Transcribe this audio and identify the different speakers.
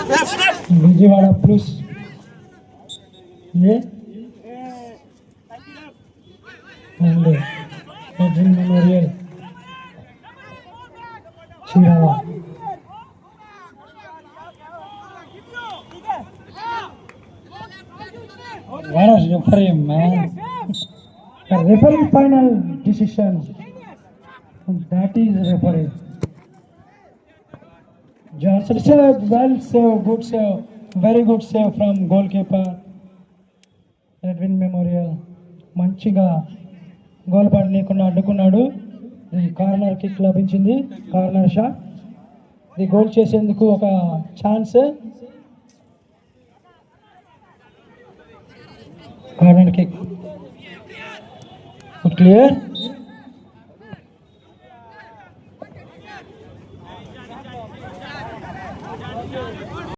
Speaker 1: Vijayawada Blues. Yeah. And Edwin Memorial. Chirava. What a referee, man. The referee final decision. That is referee. Johnson said, well save, good save, very good save from goalkeeper Edwin Memorial. మంచిగా goal పడనీయకుండా అడ్డుకున్నాడు. Corner kick లభించింది, corner shot. ఇది goal చేసేందుకు ఒక chance. Corner kick clear.